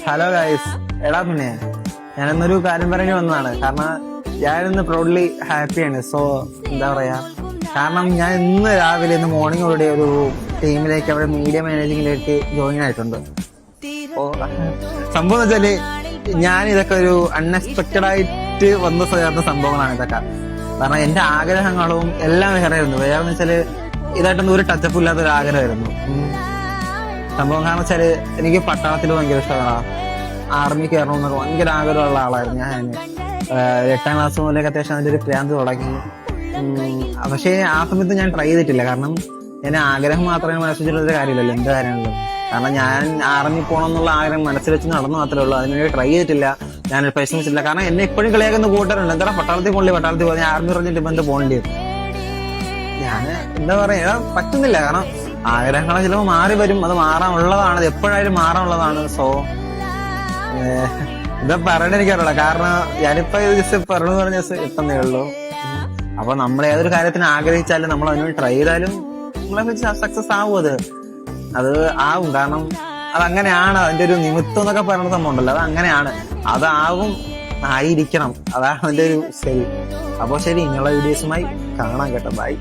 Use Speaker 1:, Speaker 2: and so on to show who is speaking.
Speaker 1: Hello guys. എടാ പിന്നെ ഞാനിന്നൊരു കാര്യം പറഞ്ഞു വന്നതാണ്. കാരണം ഞാനിന്ന് പ്രൗഡ്ലി ഹാപ്പിയാണ്. സോ എന്താ പറയാ, കാരണം ഞാൻ ഇന്ന് മോർണിംഗോടെ ഒരു ടീമിലേക്ക്, അവിടെ മീഡിയ മാനേജിങ്ങിലേക്ക് ജോയിൻ ആയിട്ടുണ്ട്. അപ്പോ സംഭവം എന്ന് വെച്ചാല് ഞാൻ ഇതൊക്കെ ഒരു അൺഎക്സ്പെക്റ്റഡ് ആയിട്ട് വന്ന് ചേർന്ന സംഭവങ്ങളാണ് ഇതൊക്കെ. കാരണം എന്റെ ആഗ്രഹങ്ങളും എല്ലാം വേറെയായിരുന്നു. വേറെന്ന് വെച്ചാല് ഇതായിട്ടൊന്നും ഒരു ടച്ചപ്പ് ഇല്ലാത്ത ഒരു ആഗ്രഹമായിരുന്നു സംഭവം. കാരണം വെച്ചാല് എനിക്ക് പട്ടാളത്തിൽ ഭയങ്കര ഇഷ്ടമാണ്. ആർമി കയറണമെന്നൊക്കെ ഭയങ്കര ആഗ്രഹമുള്ള ആളായിരുന്നു ഞാൻ. 8ാം ക്ലാസ് മുതലൊക്കെ അത്യാവശ്യം അതിന്റെ ഒരു പ്രാന്ത് തുടങ്ങി. പക്ഷേ ആ സമയത്ത് ഞാൻ ട്രൈ ചെയ്തിട്ടില്ല. കാരണം ഞാൻ ആഗ്രഹം മാത്രമേ മനസ്സിലുള്ള കാര്യമില്ലല്ലോ, എന്ത് കാര്യമുള്ളൂ. കാരണം ഞാൻ ആർമി പോകണം എന്നുള്ള ആഗ്രഹം മനസ്സിൽ വെച്ച് നടന്നു മാത്രമേ ഉള്ളൂ. അതിനുവേണ്ടി ട്രൈ ചെയ്തിട്ടില്ല, ഞാൻ പരിശ്രമിച്ചില്ല. കാരണം എന്നെ ഇപ്പോഴും കളിയാക്കുന്ന കൂട്ടരുണ്ട്, എന്താ പട്ടാളത്തിൽ പോകണം, ഞാൻ ആർമി പറഞ്ഞിട്ട് ഇപ്പൊ എന്താ പോകേണ്ടി വരും. ഞാൻ എന്താ പറയാ, പറ്റുന്നില്ല. കാരണം ആഗ്രഹങ്ങൾ ചിലപ്പോൾ മാറി വരും, അത് മാറാനുള്ളതാണ്, അത് എപ്പോഴായാലും മാറാനുള്ളതാണ്. സോ ഇതാ പറയണ എനിക്കറിയില്ല. കാരണം ഞാനിപ്പോ ജസ്റ്റ് പറഞ്ഞു പറഞ്ഞ എത്തുന്നേ ഉള്ളൂ. അപ്പൊ നമ്മൾ ഏതൊരു കാര്യത്തിന് ആഗ്രഹിച്ചാലും നമ്മൾ അതിനുവേണ്ടി ട്രൈ ചെയ്താലും നമ്മളെ സക്സസ് ആവും. അത് ആവും. കാരണം അതങ്ങനെയാണ്. അതിന്റെ ഒരു നിമിത്തം എന്നൊക്കെ പറയുന്ന സംഭവം ഉണ്ടല്ലോ, അത് അങ്ങനെയാണ്. അതാവും, ആയിരിക്കണം. അതാണ് അതിന്റെ ഒരു ശരി. അപ്പൊ ശരി, ഇങ്ങനെയുള്ള വീഡിയോസുമായി കാണാം കേട്ടോ. ബൈ.